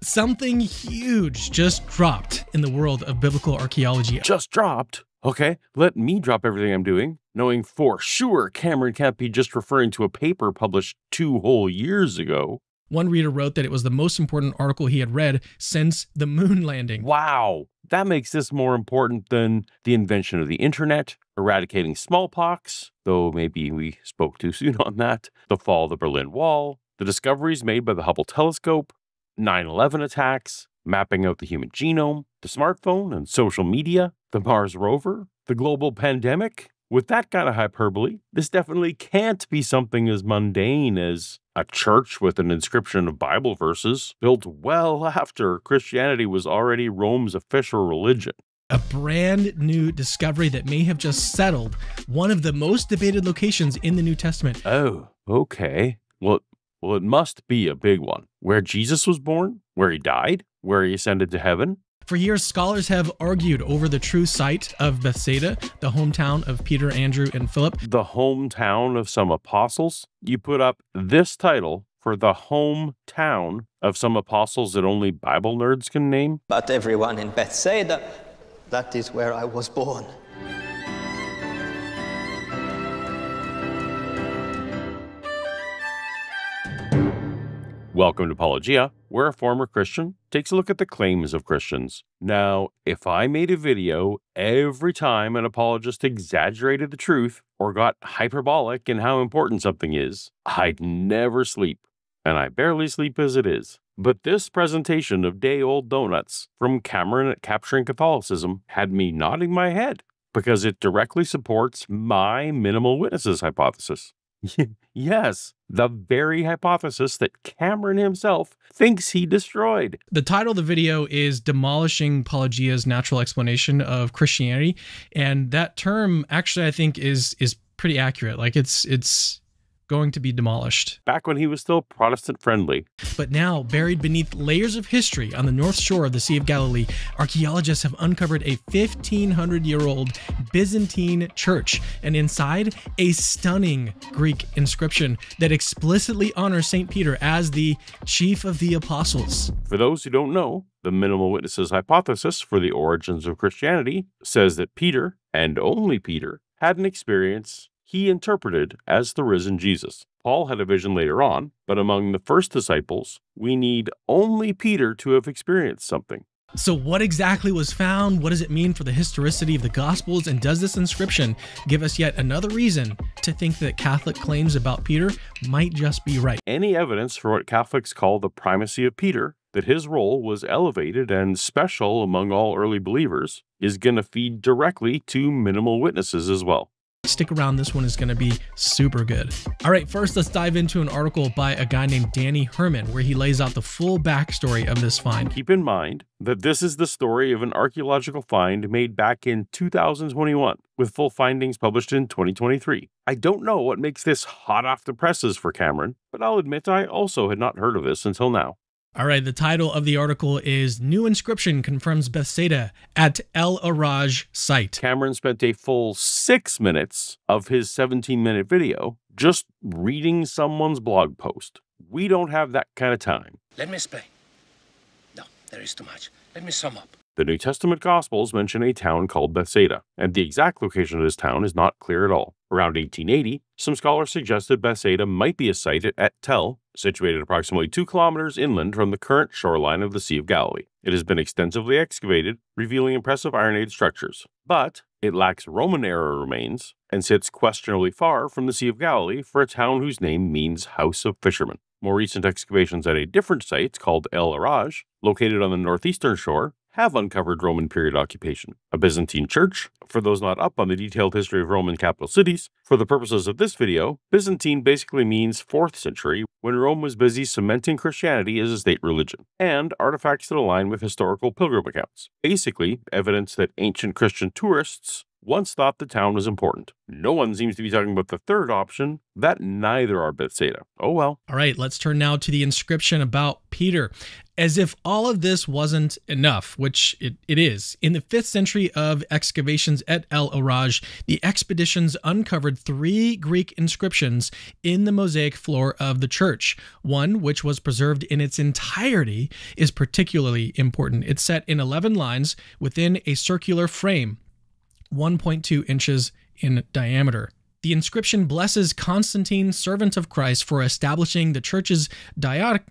Something huge just dropped in the world of biblical archaeology. Just dropped? Okay, let me drop everything I'm doing, knowing for sure Cameron can't be just referring to a paper published 2 whole years ago. One reader wrote that it was the most important article he had read since the moon landing. Wow, that makes this more important than the invention of the internet, eradicating smallpox, though maybe we spoke too soon on that, the fall of the Berlin Wall, the discoveries made by the Hubble telescope, 9/11 attacks, mapping out the human genome, the smartphone and social media, the Mars rover, the global pandemic. With that kind of hyperbole, this definitely can't be something as mundane as a church with an inscription of Bible verses built well after Christianity was already Rome's official religion. A brand new discovery that may have just settled one of the most debated locations in the New Testament. Oh, okay. Well, it must be a big one. Where Jesus was born, where he died, where he ascended to heaven. For years, scholars have argued over the true site of Bethsaida, the hometown of Peter, Andrew, and Philip. The hometown of some apostles. You put up this title for the hometown of some apostles that only Bible nerds can name. But everyone in Bethsaida, that is where I was born. Welcome to Paulogia, where a former Christian takes a look at the claims of Christians. Now, if I made a video every time an apologist exaggerated the truth or got hyperbolic in how important something is, I'd never sleep, and I barely sleep as it is. But this presentation of day-old donuts from Cameron at Capturing Catholicism had me nodding my head because it directly supports my minimal witnesses hypothesis. Yes, the very hypothesis that Cameron himself thinks he destroyed. The title of the video is Demolishing Paulogia's Natural Explanation of Christianity. And that term actually I think is pretty accurate. Like it's going to be demolished. Back when he was still Protestant friendly. But now, buried beneath layers of history on the north shore of the Sea of Galilee, archaeologists have uncovered a 1,500-year-old Byzantine church, and inside, a stunning Greek inscription that explicitly honors St. Peter as the chief of the apostles. For those who don't know, the minimal witnesses hypothesis for the origins of Christianity says that Peter, and only Peter, had an experience he interpreted as the risen Jesus. Paul had a vision later on, but among the first disciples, we need only Peter to have experienced something. So what exactly was found? What does it mean for the historicity of the Gospels? And does this inscription give us yet another reason to think that Catholic claims about Peter might just be right? Any evidence for what Catholics call the primacy of Peter, that his role was elevated and special among all early believers, is going to feed directly to minimal witnesses as well. Stick around, this one is going to be super good. All right, first let's dive into an article by a guy named Danny Herman, where he lays out the full backstory of this find. Keep in mind that this is the story of an archaeological find made back in 2021, with full findings published in 2023. I don't know what makes this hot off the presses for Cameron, but I'll admit I also had not heard of this until now. All right, the title of the article is New Inscription Confirms Bethsaida at El Araj Site. Cameron spent a full 6 minutes of his 17-minute video just reading someone's blog post. We don't have that kind of time. Let me explain. No, there is too much. Let me sum up. The New Testament Gospels mention a town called Bethsaida, and the exact location of this town is not clear at all. Around 1880, some scholars suggested Bethsaida might be a site at Tel, situated approximately 2 kilometers inland from the current shoreline of the Sea of Galilee. It has been extensively excavated, revealing impressive Iron Age structures, but it lacks Roman-era remains and sits questionably far from the Sea of Galilee for a town whose name means House of Fishermen. More recent excavations at a different site called El Araj, located on the northeastern shore, have uncovered Roman period occupation. A Byzantine church, for those not up on the detailed history of Roman capital cities, for the purposes of this video, Byzantine basically means 4th century, when Rome was busy cementing Christianity as a state religion, and artifacts that align with historical pilgrim accounts. Basically, evidence that ancient Christian tourists once thought the town was important. No one seems to be talking about the third option, that neither are Bethsaida. Oh well. All right, let's turn now to the inscription about Peter. As if all of this wasn't enough, which it is, in the 5th century of excavations at El Araj, the expeditions uncovered 3 Greek inscriptions in the mosaic floor of the church. One, which was preserved in its entirety, is particularly important. It's set in 11 lines within a circular frame, 1.2 inches in diameter. The inscription blesses Constantine, servant of Christ, for establishing the church's diaconon,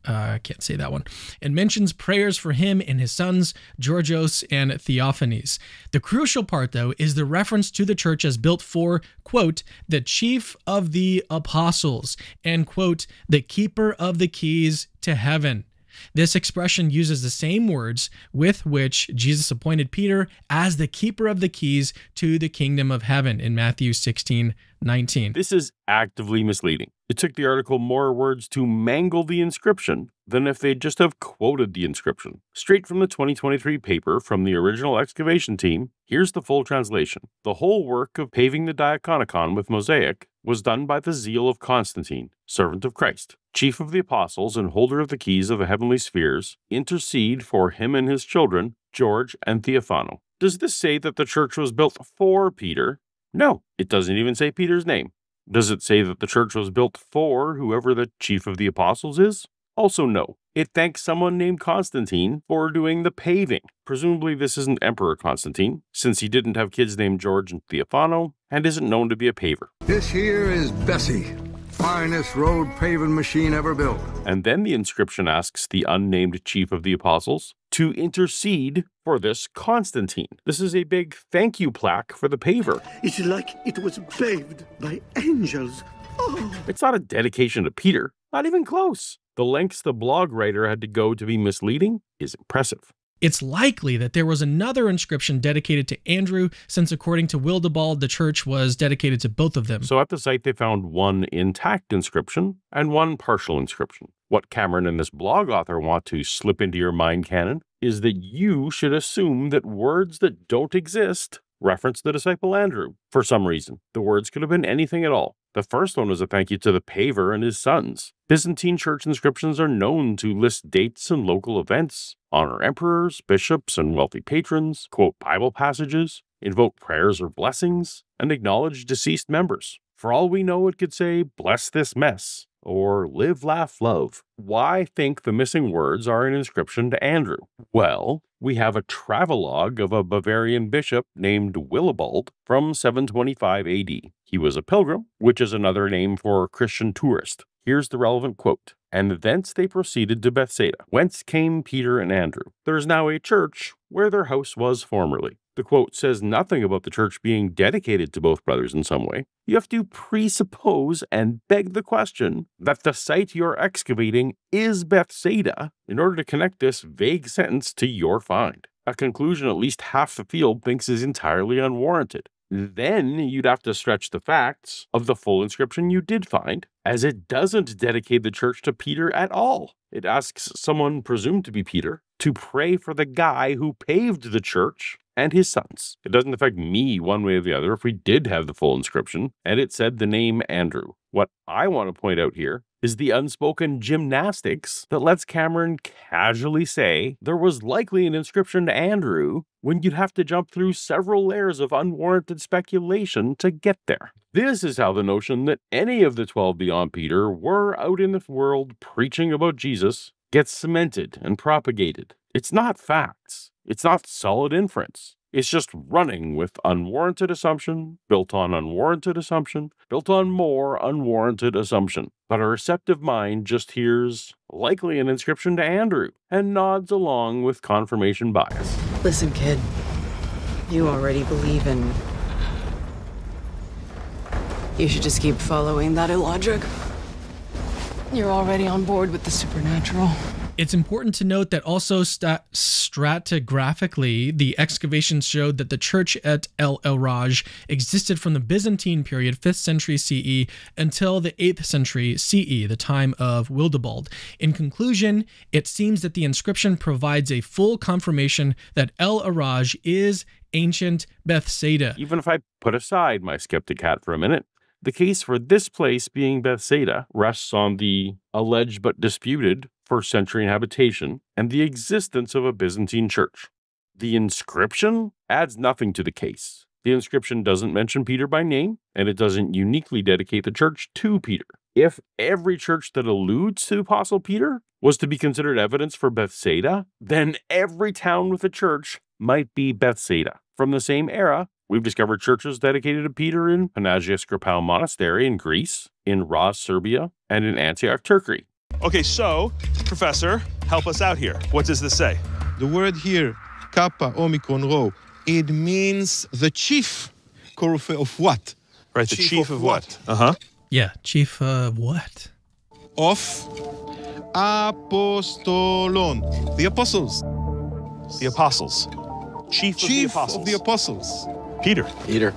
I can't say that one, and mentions prayers for him and his sons, Georgios and Theophanes. The crucial part, though, is the reference to the church as built for, quote, the chief of the apostles, and, quote, the keeper of the keys to heaven. This expression uses the same words with which Jesus appointed Peter as the keeper of the keys to the kingdom of heaven in Matthew 16:19. This is actively misleading. It took the article more words to mangle the inscription than if they'd just have quoted the inscription. Straight from the 2023 paper from the original excavation team, here's the full translation. The whole work of paving the diaconicon with mosaic was done by the zeal of Constantine, servant of Christ, chief of the apostles and holder of the keys of the heavenly spheres. Intercede for him and his children, George and Theophano. Does this say that the church was built for Peter? No, it doesn't even say Peter's name. Does it say that the church was built for whoever the chief of the apostles is? Also no. It thanks someone named Constantine for doing the paving. Presumably this isn't Emperor Constantine, since he didn't have kids named George and Theophano, and isn't known to be a paver. This here is Bessie, finest road paving machine ever built. And then the inscription asks the unnamed chief of the apostles to intercede for this Constantine. This is a big thank you plaque for the paver. It's like it was paved by angels. Oh. It's not a dedication to Peter, not even close. The lengths the blog writer had to go to be misleading is impressive. It's likely that there was another inscription dedicated to Andrew, since according to Wildebald, the church was dedicated to both of them. So at the site, they found one intact inscription and one partial inscription. What Cameron and this blog author want to slip into your mind canon is that you should assume that words that don't exist reference the disciple Andrew for some reason. The words could have been anything at all. The first one was a thank you to the paver and his sons. Byzantine church inscriptions are known to list dates and local events, honor emperors, bishops, and wealthy patrons, quote Bible passages, invoke prayers or blessings, and acknowledge deceased members. For all we know, it could say, bless this mess, or live, laugh, love. Why think the missing words are an inscription to Andrew? Well, we have a travelogue of a Bavarian bishop named Willibald from 725 AD. He was a pilgrim, which is another name for Christian tourist. Here's the relevant quote. And thence they proceeded to Bethsaida, whence came Peter and Andrew. There is now a church where their house was formerly. The quote says nothing about the church being dedicated to both brothers in some way. You have to presuppose and beg the question that the site you're excavating is Bethsaida in order to connect this vague sentence to your find. A conclusion at least half the field thinks is entirely unwarranted. Then you'd have to stretch the facts of the full inscription you did find, as it doesn't dedicate the church to Peter at all. It asks someone presumed to be Peter to pray for the guy who paved the church and his sons. It doesn't affect me one way or the other if we did have the full inscription and it said the name Andrew. What I want to point out here is the unspoken gymnastics that lets Cameron casually say there was likely an inscription to Andrew when you'd have to jump through several layers of unwarranted speculation to get there. This is how the notion that any of the 12 beyond Peter were out in the world preaching about Jesus gets cemented and propagated. It's not facts. It's not solid inference. It's just running with unwarranted assumption, built on unwarranted assumption, built on more unwarranted assumption. But a receptive mind just hears, likely an inscription to Andrew, and nods along with confirmation bias. Listen, kid. You already believe in... You should just keep following that illogic. You're already on board with the supernatural. It's important to note that also stratigraphically, the excavations showed that the church at El Raj existed from the Byzantine period, 5th century CE, until the 8th century CE, the time of Wildebald. In conclusion, it seems that the inscription provides a full confirmation that El Raj is ancient Bethsaida. Even if I put aside my skeptic hat for a minute, the case for this place being Bethsaida rests on the alleged but disputed first century habitation and the existence of a Byzantine church. The inscription adds nothing to the case. The inscription doesn't mention Peter by name, and it doesn't uniquely dedicate the church to Peter. If every church that alludes to Apostle Peter was to be considered evidence for Bethsaida, then every town with a church might be Bethsaida. From the same era, we've discovered churches dedicated to Peter in Panagia Scripal Monastery in Greece, in Ras, Serbia, and in Antioch, Turkey. Okay, so, Professor, help us out here. What does this say? The word here, Kappa Omicron Rho, it means the chief of what? Right, the chief of what? Yeah, chief of what? Of Apostolon, the apostles. The apostles. Chief of the apostles. Peter. Peter.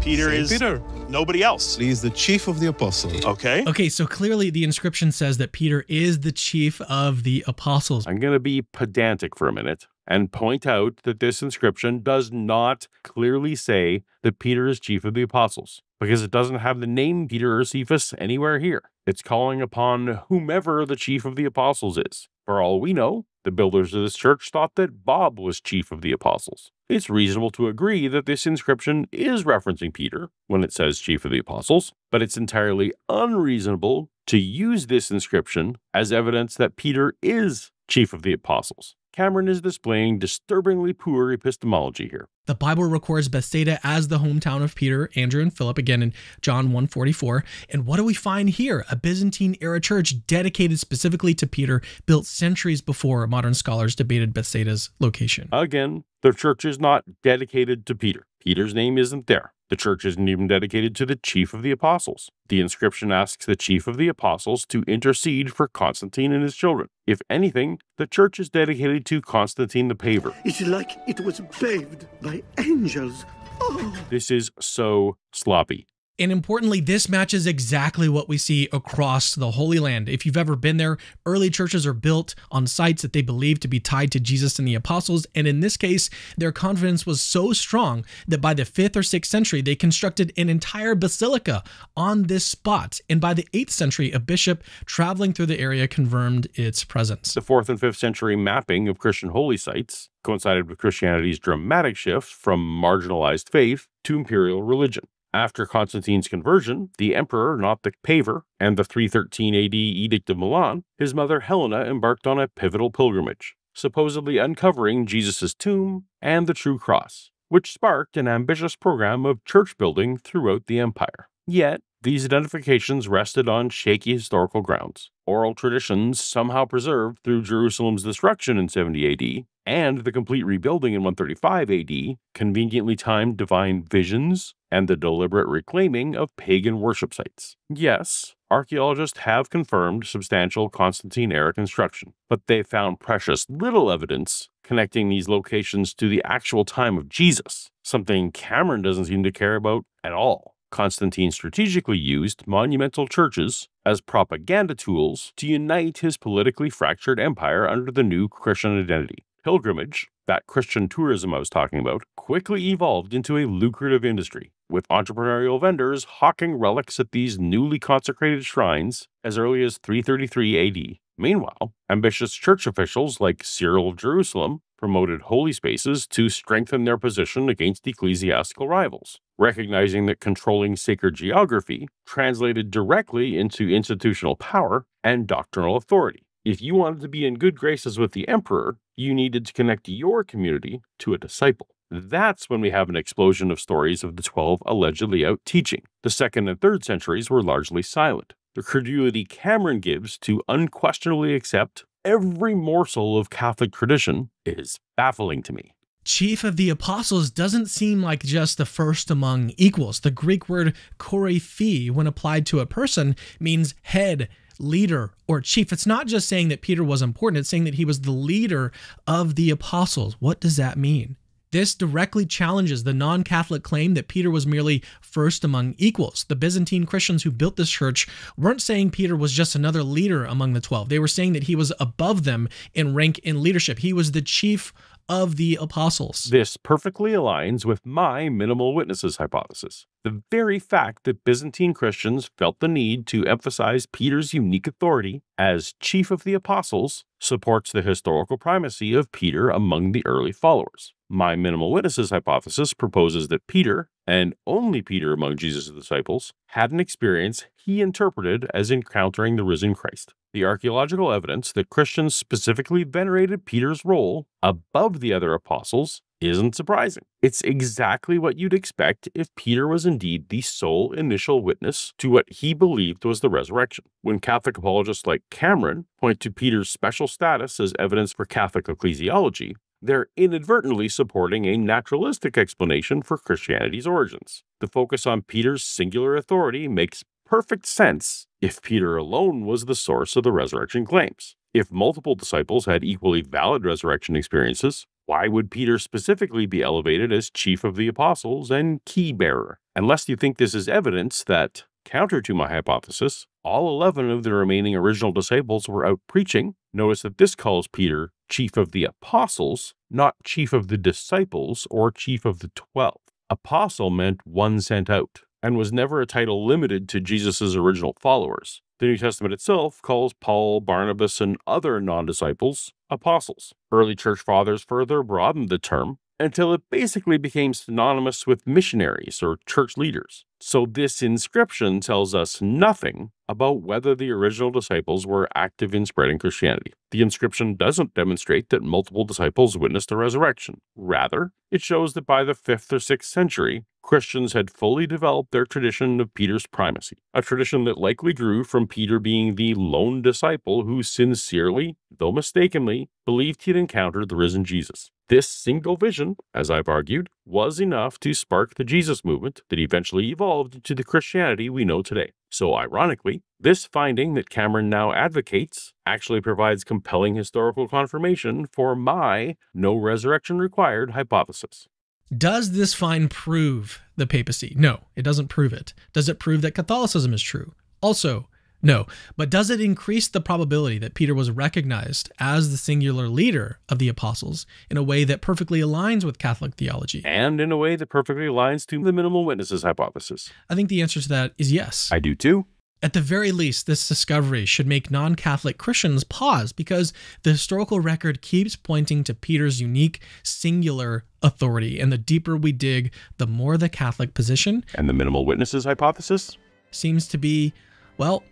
Peter Say is Peter. Nobody else. He is the chief of the apostles. Okay. Okay, so clearly the inscription says that Peter is the chief of the apostles. I'm going to be pedantic for a minute and point out that this inscription does not clearly say that Peter is chief of the apostles, because it doesn't have the name Peter or Cephas anywhere here. It's calling upon whomever the chief of the apostles is. For all we know, the builders of this church thought that Bob was chief of the apostles. It's reasonable to agree that this inscription is referencing Peter when it says chief of the apostles, but it's entirely unreasonable to use this inscription as evidence that Peter is chief of the apostles. Cameron is displaying disturbingly poor epistemology here. The Bible records Bethsaida as the hometown of Peter, Andrew, and Philip, again in John 1:44. And what do we find here? A Byzantine-era church dedicated specifically to Peter, built centuries before modern scholars debated Bethsaida's location. Again, the church is not dedicated to Peter. Peter's name isn't there. The church isn't even dedicated to the chief of the apostles. The inscription asks the chief of the apostles to intercede for Constantine and his children. If anything, the church is dedicated to Constantine the Paver. It's like it was paved by angels. Oh. This is so sloppy. And importantly, this matches exactly what we see across the Holy Land. If you've ever been there, early churches are built on sites that they believe to be tied to Jesus and the apostles. And in this case, their confidence was so strong that by the 5th or 6th century, they constructed an entire basilica on this spot. And by the 8th century, a bishop traveling through the area confirmed its presence. The 4th and 5th century mapping of Christian holy sites coincided with Christianity's dramatic shift from marginalized faith to imperial religion. After Constantine's conversion, the emperor, not the paver, and the 313 AD Edict of Milan, his mother Helena embarked on a pivotal pilgrimage, supposedly uncovering Jesus' tomb and the true cross, which sparked an ambitious program of church building throughout the empire. Yet, these identifications rested on shaky historical grounds. Oral traditions somehow preserved through Jerusalem's destruction in 70 AD and the complete rebuilding in 135 AD conveniently timed divine visions and the deliberate reclaiming of pagan worship sites. Yes, archaeologists have confirmed substantial Constantine-era construction, but they found precious little evidence connecting these locations to the actual time of Jesus, something Cameron doesn't seem to care about at all. Constantine strategically used monumental churches as propaganda tools to unite his politically fractured empire under the new Christian identity. Pilgrimage, that Christian tourism I was talking about, quickly evolved into a lucrative industry, with entrepreneurial vendors hawking relics at these newly consecrated shrines as early as 333 AD. Meanwhile, ambitious church officials like Cyril of Jerusalem promoted holy spaces to strengthen their position against ecclesiastical rivals, recognizing that controlling sacred geography translated directly into institutional power and doctrinal authority. If you wanted to be in good graces with the emperor, you needed to connect your community to a disciple. That's when we have an explosion of stories of the 12 allegedly out teaching. The 2nd and 3rd centuries were largely silent. The credulity Cameron gives to unquestionably accept every morsel of Catholic tradition is baffling to me. Chief of the apostles doesn't seem like just the first among equals. The Greek word koryphē, when applied to a person, means head, leader, or chief. It's not just saying that Peter was important, it's saying that he was the leader of the apostles. What does that mean? This directly challenges the non-Catholic claim that Peter was merely first among equals. The Byzantine Christians who built this church weren't saying Peter was just another leader among the 12. They were saying that he was above them in rank and leadership. He was the chief of the apostles. This perfectly aligns with my minimal witnesses hypothesis. The very fact that Byzantine Christians felt the need to emphasize Peter's unique authority as chief of the apostles supports the historical primacy of Peter among the early followers. My minimal witnesses hypothesis proposes that Peter, and only Peter among Jesus' disciples, had an experience he interpreted as encountering the risen Christ. The archaeological evidence that Christians specifically venerated Peter's role above the other apostles isn't surprising. It's exactly what you'd expect if Peter was indeed the sole initial witness to what he believed was the resurrection. When Catholic apologists like Cameron point to Peter's special status as evidence for Catholic ecclesiology, they're inadvertently supporting a naturalistic explanation for Christianity's origins. The focus on Peter's singular authority makes perfect sense if Peter alone was the source of the resurrection claims. If multiple disciples had equally valid resurrection experiences, why would Peter specifically be elevated as chief of the apostles and key bearer? Unless you think this is evidence that, counter to my hypothesis, all 11 of the remaining original disciples were out preaching, notice that this calls Peter chief of the apostles, not chief of the disciples or chief of the 12. Apostle meant one sent out, and was never a title limited to Jesus' original followers. The New Testament itself calls Paul, Barnabas, and other non-disciples apostles. Early church fathers further broadened the term until it basically became synonymous with missionaries or church leaders. So this inscription tells us nothing about whether the original disciples were active in spreading Christianity. The inscription doesn't demonstrate that multiple disciples witnessed the resurrection. Rather, it shows that by the 5th or 6th century, Christians had fully developed their tradition of Peter's primacy, a tradition that likely grew from Peter being the lone disciple who sincerely, though mistakenly, believed he'd encountered the risen Jesus. This single vision, as I've argued, was enough to spark the Jesus movement that eventually evolved into the Christianity we know today. So ironically, this finding that Cameron now advocates actually provides compelling historical confirmation for my no resurrection required hypothesis. Does this find prove the papacy? No, it doesn't prove it. Does it prove that Catholicism is true? Also, no. But does it increase the probability that Peter was recognized as the singular leader of the apostles in a way that perfectly aligns with Catholic theology? And in a way that perfectly aligns to the minimal witnesses hypothesis? I think the answer to that is yes. I do too. At the very least, this discovery should make non-Catholic Christians pause because the historical record keeps pointing to Peter's unique, singular authority. And the deeper we dig, the more the Catholic position and the minimal witnesses hypothesis seems to be, well,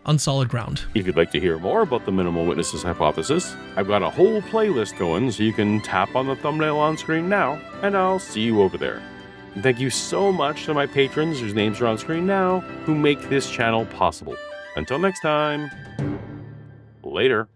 on solid ground. If you'd like to hear more about the minimal witnesses hypothesis, I've got a whole playlist going, so you can tap on the thumbnail on screen now, and I'll see you over there. And thank you so much to my patrons, whose names are on screen now, who make this channel possible. Until next time, later.